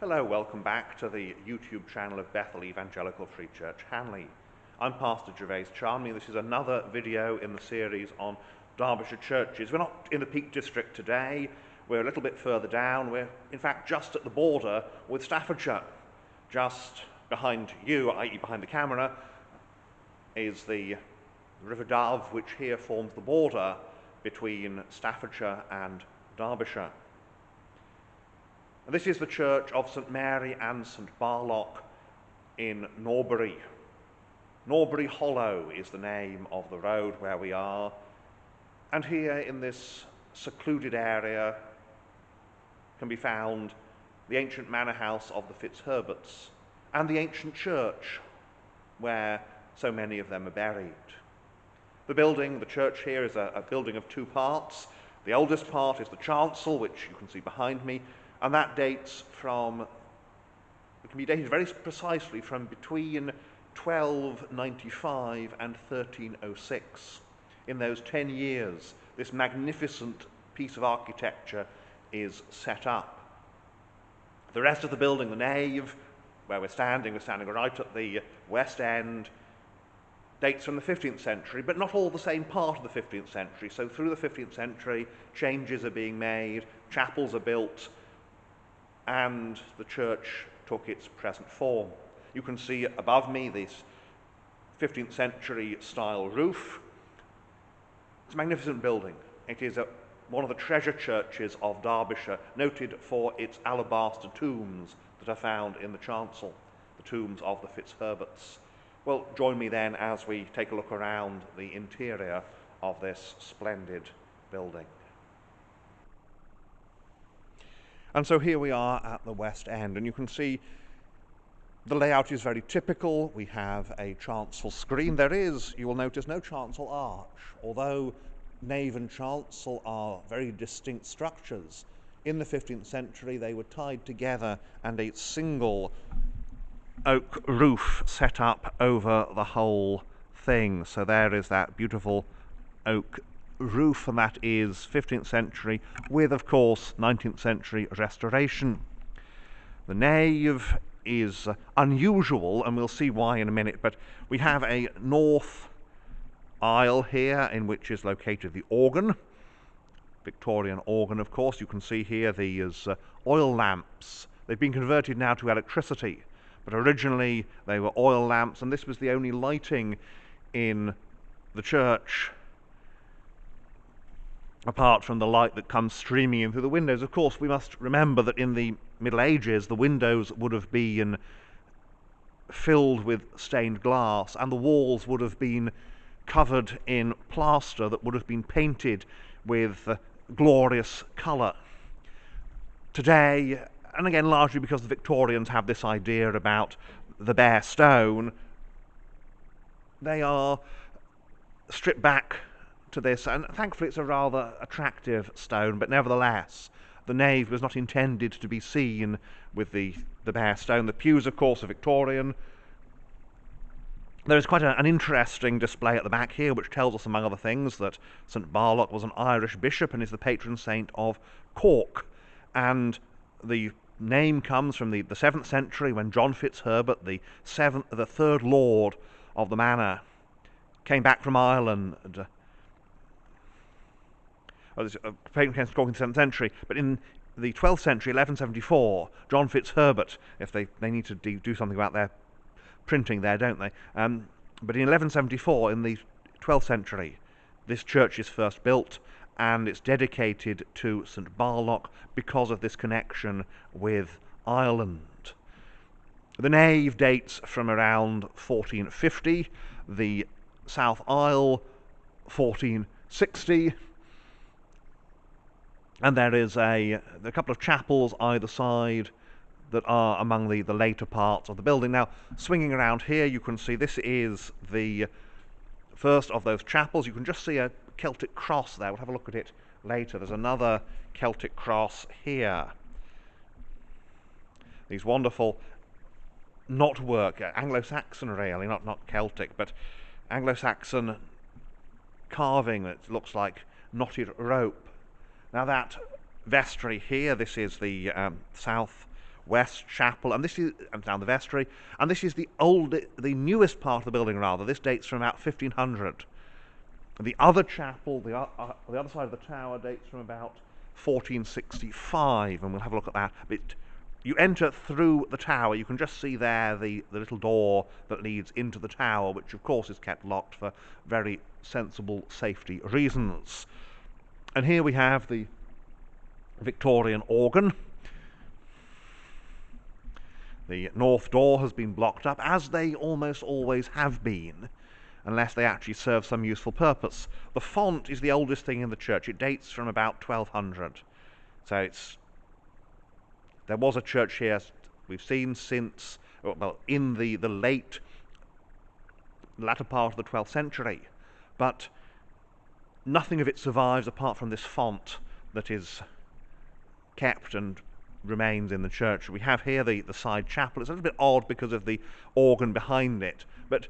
Hello, welcome back to the YouTube channel of Bethel Evangelical Free Church, Hanley. I'm Pastor Gervais Charmley. This is another video in the series on Derbyshire churches. We're not in the Peak District today. We're a little bit further down. We're, in fact, just at the border with Staffordshire. Just behind you, i.e. behind the camera, is the River Dove, which here forms the border between Staffordshire and Derbyshire. And this is the church of St Mary and St Barlock in Norbury. Norbury Hollow is the name of the road where we are. And here in this secluded area can be found the ancient manor house of the Fitzherberts and the ancient church where so many of them are buried. The church here is a building of two parts. The oldest part is the chancel, which you can see behind me, and that it can be dated very precisely from between 1295 and 1306. In those 10 years, this magnificent piece of architecture is set up. The rest of the building, the nave, where we're standing right at the west end, dates from the 15th century, but not all the same part of the 15th century. So through the 15th century, changes are being made, chapels are built, and the church took its present form. You can see above me this 15th century style roof. It's a magnificent building. It is one of the treasure churches of Derbyshire, noted for its alabaster tombs that are found in the chancel, the tombs of the Fitzherberts. Well, join me then as we take a look around the interior of this splendid building. And so here we are at the west end, and you can see the layout is very typical. We have a chancel screen. There is, you will notice, no chancel arch, although nave and chancel are very distinct structures. In the 15th century, they were tied together and a single oak roof set up over the whole thing. So there is that beautiful oak roof, and that is 15th century with, of course, 19th century restoration. The nave is unusual, and we'll see why in a minute, but we have a north aisle here in which is located the organ, Victorian organ, of course. You can see here these oil lamps. They've been converted now to electricity, but originally they were oil lamps, and this was the only lighting in the church apart from the light that comes streaming in through the windows. Of course, we must remember that in the Middle Ages, the windows would have been filled with stained glass, and the walls would have been covered in plaster that would have been painted with glorious colour. Today, and again largely because the Victorians have this idea about the bare stone, they are stripped back to this, and thankfully it's a rather attractive stone, but nevertheless the nave was not intended to be seen with the bare stone. The pews, of course, are Victorian. There is quite an interesting display at the back here which tells us, among other things, that St Barlock was an Irish bishop and is the patron saint of Cork, and the name comes from the 7th century when John Fitzherbert, the third lord of the manor, came back from Ireland. Patron saint of Cork in the 7th century, but in the 12th century, 1174, John Fitzherbert, if they need to do something about their printing there, don't they? But in 1174, in the 12th century, this church is first built, and it's dedicated to St Barlock because of this connection with Ireland. The nave dates from around 1450, the south aisle 1460, and there is a couple of chapels either side that are among the later parts of the building. Now, swinging around here, you can see this is the first of those chapels. You can just see a Celtic cross there. We'll have a look at it later. There's another Celtic cross here. These wonderful knotwork, Anglo-Saxon really, not Celtic, but Anglo-Saxon carving that looks like knotted rope. Now that vestry here, this is the south west chapel, and this is down the vestry, and this is the newest part of the building rather. This dates from about 1500. The other chapel, the other side of the tower, dates from about 1465, and we'll have a look at that. But you enter through the tower, you can just see there the little door that leads into the tower, which of course is kept locked for very sensible safety reasons. And here we have the Victorian organ. The north door has been blocked up, as they almost always have been, unless they actually serve some useful purpose. The font is the oldest thing in the church. It dates from about 1200. So there was a church here we've seen since, well, in the latter part of the 12th century, but nothing of it survives apart from this font that is kept and remains in the church. We have here the side chapel. It's a little bit odd because of the organ behind it, but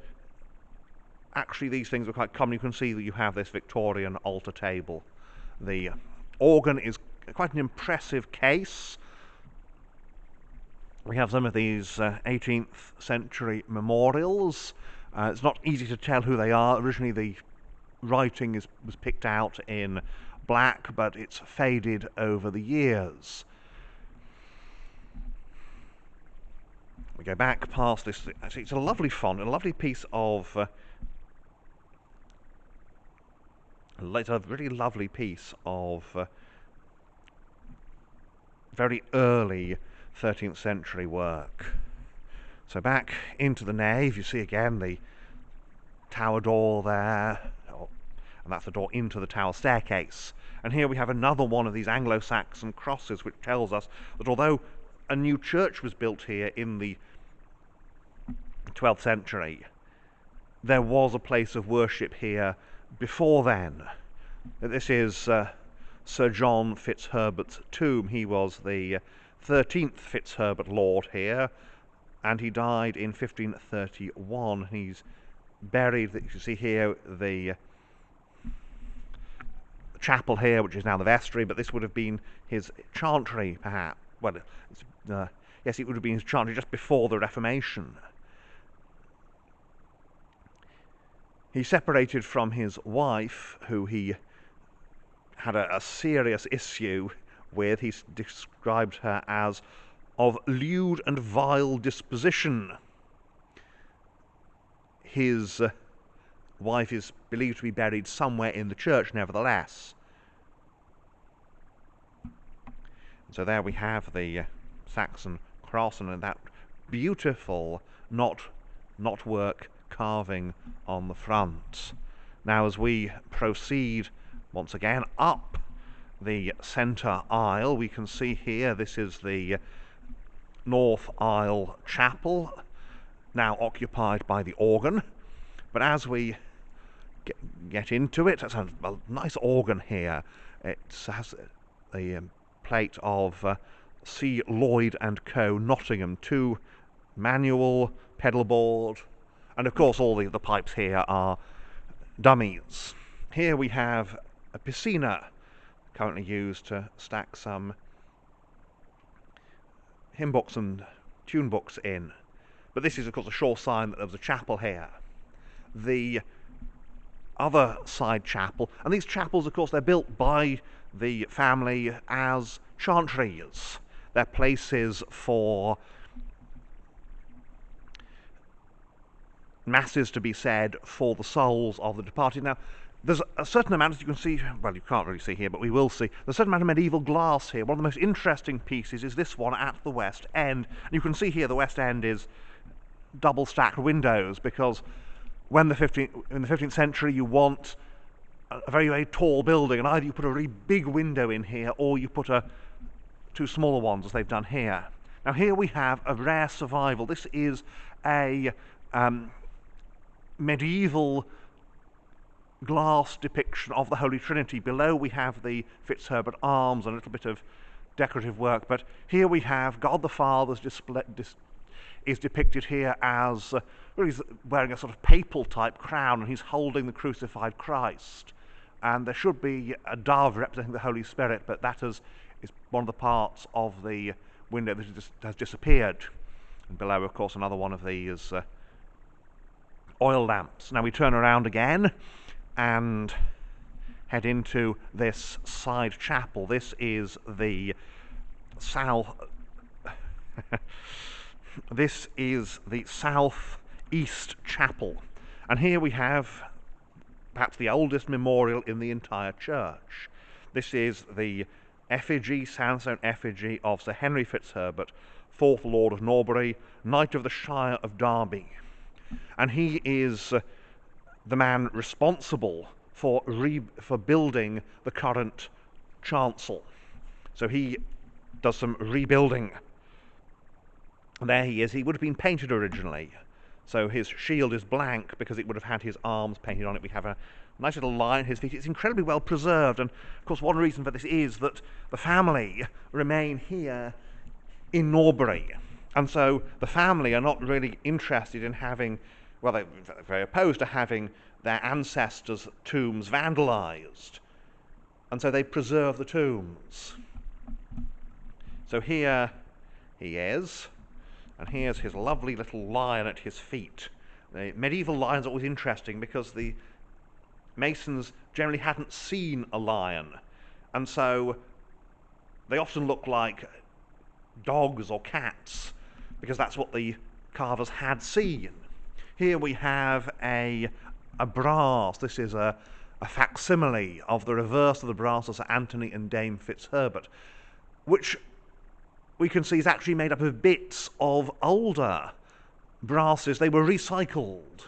actually these things are quite common. You can see that you have this Victorian altar table. The organ is quite an impressive case. We have some of these 18th century memorials. It's not easy to tell who they are. Originally the writing was picked out in black, but it's faded over the years. We go back past this. Actually, it's a lovely font, a lovely piece of it's a really lovely piece of very early 13th century work. So back into the nave, you see again the tower door there, and that's the door into the tower staircase. And here we have another one of these Anglo-Saxon crosses, which tells us that although a new church was built here in the 12th century, there was a place of worship here before then. This is Sir John Fitzherbert's tomb. He was the 13th Fitzherbert Lord here, and he died in 1531. He's buried, you can see here, the chapel here, which is now the vestry, but this would have been his chantry, perhaps. Well, yes, it would have been his chantry just before the Reformation. He separated from his wife, who he had a serious issue with. He described her as of lewd and vile disposition. His wife is believed to be buried somewhere in the church, nevertheless. So there we have the Saxon cross and that beautiful knotwork carving on the front. Now, as we proceed once again up the centre aisle, we can see here this is the north aisle chapel, now occupied by the organ. But as we get into it, it's a nice organ here. It has the plate of C. Lloyd and Co. Nottingham, 2 manual pedal board, and of course all the pipes here are dummies. Here we have a piscina, currently used to stack some hymn books and tune books in. But this is of course a sure sign that there was a chapel here. The other side chapel, and these chapels of course they're built by the family as chantries. They're places for masses to be said for the souls of the departed. Now, there's a certain amount, as you can see, well, you can't really see here, but we will see, there's a certain amount of medieval glass here. One of the most interesting pieces is this one at the west end. And you can see here the west end is double-stacked windows, because when in the 15th century you want a very, very tall building, and either you put a really big window in here, or you put 2 smaller ones, as they've done here. Now here we have a rare survival. This is a medieval glass depiction of the Holy Trinity. Below we have the Fitzherbert arms and a little bit of decorative work, but here we have God the Father is depicted here as really wearing a sort of papal type crown, and he's holding the crucified Christ. And there should be a dove representing the Holy Spirit, but that is one of the parts of the window that has disappeared. And below, of course, another one of these oil lamps. Now we turn around again and head into this side chapel. This is the south. This is the south-east chapel, and here we have perhaps the oldest memorial in the entire church. This is the effigy, sandstone effigy of Sir Henry Fitzherbert, 4th Lord of Norbury, Knight of the Shire of Derby, and he is the man responsible for building the current chancel. So he does some rebuilding. And there he is. He would have been painted originally, so his shield is blank because it would have had his arms painted on it. We have a nice little lion at his feet. It's incredibly well preserved, and of course one reason for this is that the family remain here in Norbury, and so the family are not really interested in having, well, they're very opposed to having their ancestors' tombs vandalised, and so they preserve the tombs. So here he is, and here's his lovely little lion at his feet. The medieval lions are always interesting because the masons generally hadn't seen a lion, and so they often look like dogs or cats because that's what the carvers had seen. Here we have a brass. This is a facsimile of the reverse of the brass of Sir Anthony and Dame Fitzherbert, which we can see is actually made up of bits of older brasses. They were recycled.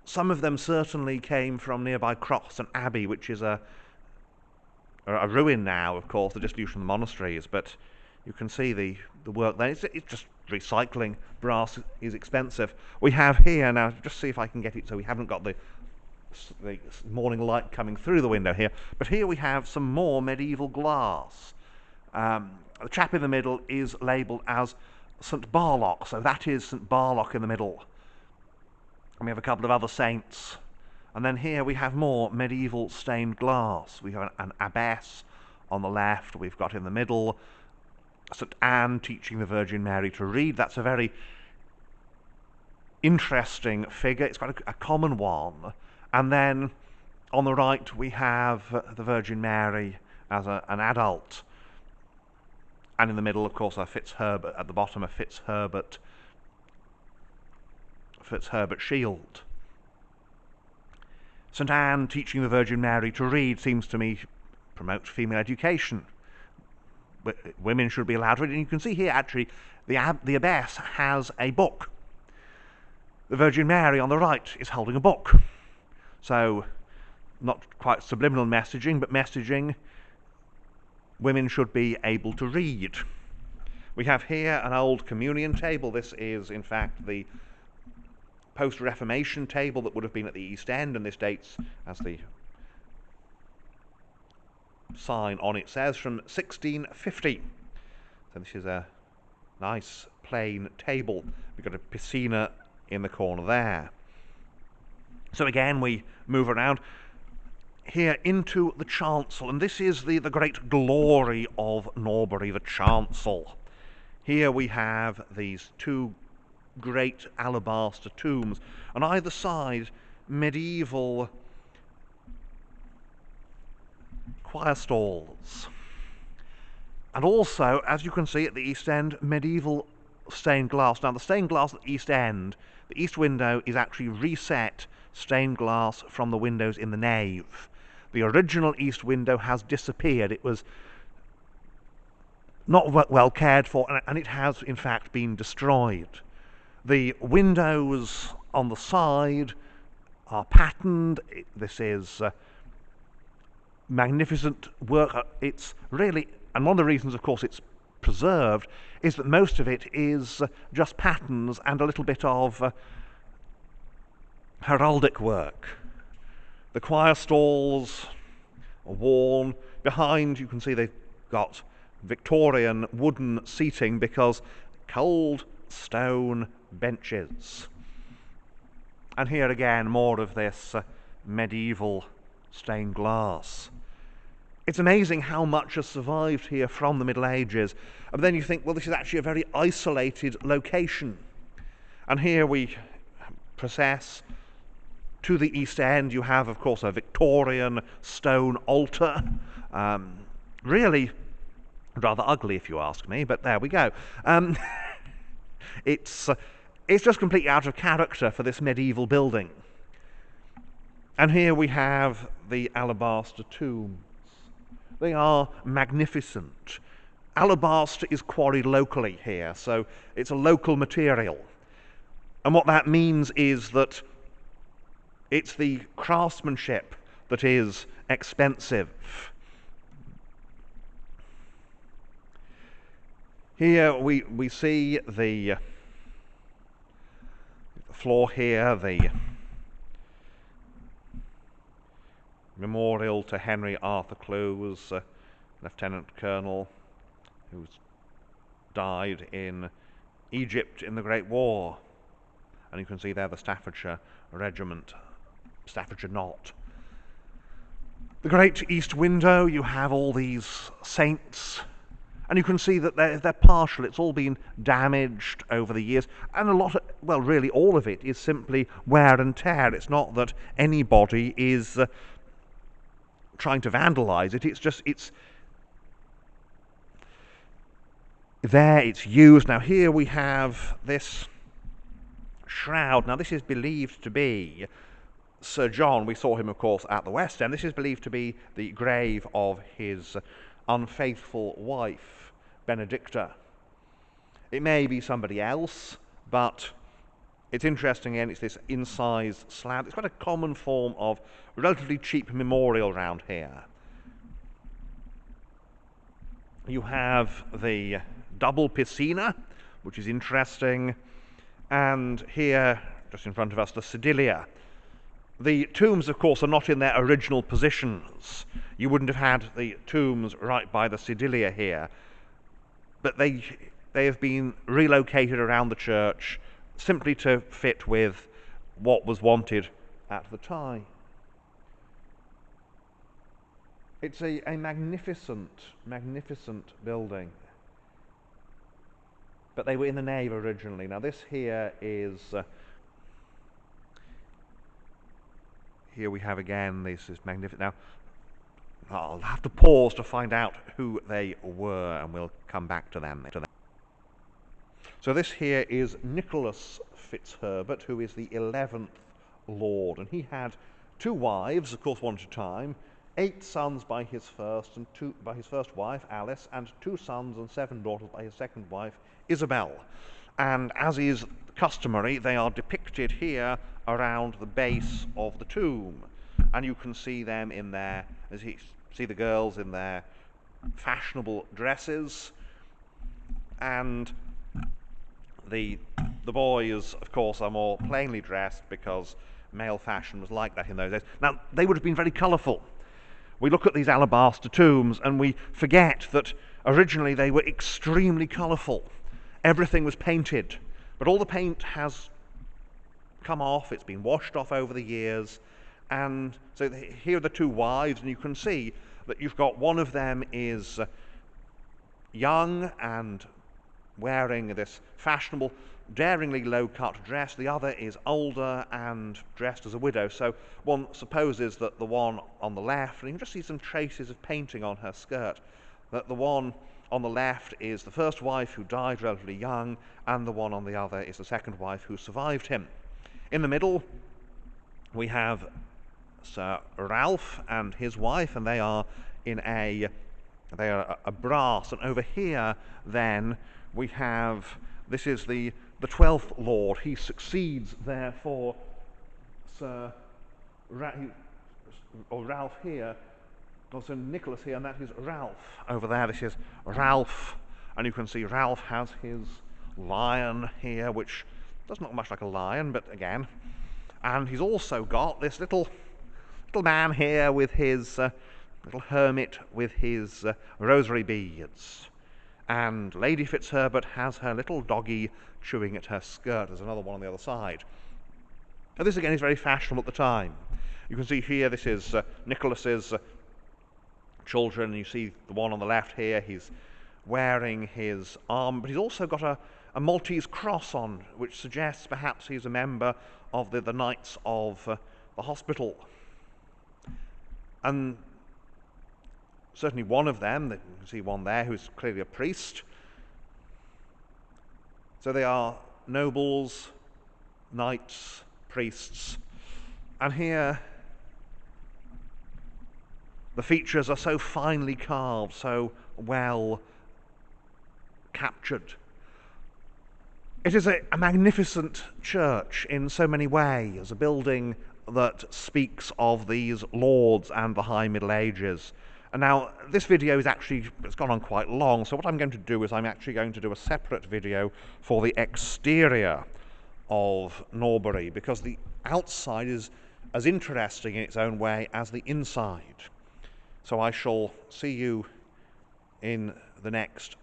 Some of them certainly came from nearby Croxton Abbey, which is a ruin now, of course, the dissolution of the monasteries, but you can see the work there. It's just recycling. Brass is expensive. We have here, now just see if I can get it so we haven't got the morning light coming through the window here, but here we have some more medieval glass. The chap in the middle is labelled as St Barlock, so that is St Barlock in the middle. And we have a couple of other saints. And then here we have more medieval stained glass. We have an abbess on the left. We've got in the middle St Anne teaching the Virgin Mary to read. That's a very interesting figure. It's quite a common one. And then on the right we have the Virgin Mary as an adult. And in the middle, of course, a Fitzherbert, at the bottom, a Fitzherbert shield. St Anne teaching the Virgin Mary to read seems to me promotes female education. Women should be allowed to read, and you can see here actually the abbess has a book. The Virgin Mary on the right is holding a book. So not quite subliminal messaging, but messaging women should be able to read. We have here an old communion table. This is, in fact, the post-Reformation table that would have been at the East End, and this dates, as the sign on it says, from 1650. So this is a nice plain table. We've got a piscina in the corner there. So again, we move around here into the chancel, and this is the great glory of Norbury, the chancel. Here we have these two great alabaster tombs, on either side medieval choir stalls, and also, as you can see at the East End, medieval stained glass. Now the stained glass at the East End, the east window is actually reset stained glass from the windows in the nave. The original east window has disappeared. It was not well cared for, and it has in fact been destroyed. The windows on the side are patterned. This is magnificent work. It's really, and one of the reasons, of course, it's preserved is that most of it is just patterns and a little bit of heraldic work. The choir stalls are worn. Behind, you can see they've got Victorian wooden seating because cold stone benches. And here again, more of this medieval stained glass. It's amazing how much has survived here from the Middle Ages. And then you think, well, this is actually a very isolated location. And here we process to the east end. You have, of course, a Victorian stone altar. Really rather ugly, if you ask me, but there we go. It's just completely out of character for this medieval building. And here we have the Alabaster Tombs. They are magnificent. Alabaster is quarried locally here, so it's a local material. And what that means is that it's the craftsmanship that is expensive. Here we see the floor here, the memorial to Henry Arthur Clowes, Lieutenant Colonel, who's died in Egypt in the Great War. And you can see there the Staffordshire Regiment, Staffordshire Knot. The great east window, you have all these saints, and you can see that they're partial. It's all been damaged over the years, and a lot of, well, really all of it is simply wear and tear. It's not that anybody is trying to vandalize it. It's just, it's there, it's used. Now here we have this shroud. Now this is believed to be Sir John. We saw him, of course, at the West End. This is believed to be the grave of his unfaithful wife, Benedicta. It may be somebody else, but it's interesting, and it's this incised slab. It's quite a common form of relatively cheap memorial around here. You have the double piscina, which is interesting, and here, just in front of us, the sedilia. The tombs, of course, are not in their original positions. You wouldn't have had the tombs right by the sedilia here, but they have been relocated around the church simply to fit with what was wanted at the time. It's a magnificent, magnificent building. But they were in the nave originally. Now this here is, here we have again, this is magnificent. Now, I'll have to pause to find out who they were, and we'll come back to them. So this here is Nicholas Fitzherbert, who is the 11th Lord, and he had 2 wives, of course, one at a time, 8 sons by his first wife, Alice, and 2 sons and 7 daughters by his second wife, Isabel. And as is customary, they are depicted here around the base of the tomb, and you can see them in their, as you see the girls in their fashionable dresses, and the boys, of course, are more plainly dressed because male fashion was like that in those days. Now, they would have been very colourful. We look at these alabaster tombs and we forget that originally they were extremely colourful. Everything was painted, but all the paint has come off, it's been washed off over the years, and so here are the 2 wives, and you can see that you've got one of them is young and wearing this fashionable, daringly low-cut dress. The other is older and dressed as a widow. So one supposes that the one on the left, and you can just see some traces of painting on her skirt, that the one on the left is the first wife who died relatively young, and the one on the other is the second wife who survived him. In the middle, we have Sir Ralph and his wife, and they are a brass. And over here, then, we have, this is the 12th Lord. He succeeds, therefore, Sir Ralph here, also Nicholas here, and that is Ralph. Over there, this is Ralph, and you can see Ralph has his lion here, which doesn't look much like a lion, but again, and he's also got this little man here with his little hermit with his rosary beads. And Lady Fitzherbert has her little doggy chewing at her skirt. There's another one on the other side. Now this again is very fashionable at the time. You can see here this is Nicholas's children. You see the one on the left here, he's wearing his arm, but he's also got a Maltese cross on, which suggests perhaps he's a member of the Knights of the Hospital. And certainly one of them, you can see one there who's clearly a priest. So they are nobles, knights, priests, and here the features are so finely carved, so well captured. It is a magnificent church in so many ways, a building that speaks of these lords and the High Middle Ages. And now, this video is it's gone on quite long, so what I'm going to do is I'm actually going to do a separate video for the exterior of Norbury, because the outside is as interesting in its own way as the inside. So I shall see you in the next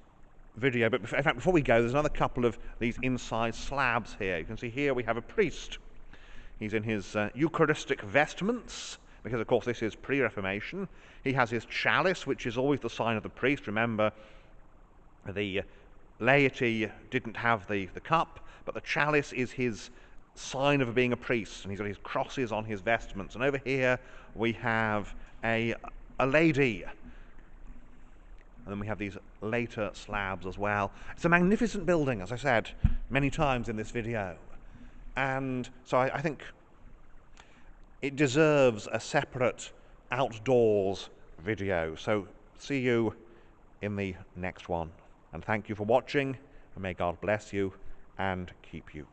video. But in fact, before we go, there's another couple of these inside slabs here. You can see here we have a priest. He's in his Eucharistic vestments, because of course this is pre-Reformation. He has his chalice, which is always the sign of the priest. Remember, the laity didn't have the cup, but the chalice is his sign of being a priest, and he's got his crosses on his vestments. And over here we have a lady, and then we have these later slabs as well. It's a magnificent building, as I said many times in this video, and so I think it deserves a separate outdoors video. So see you in the next one, and thank you for watching, and may God bless you and keep you.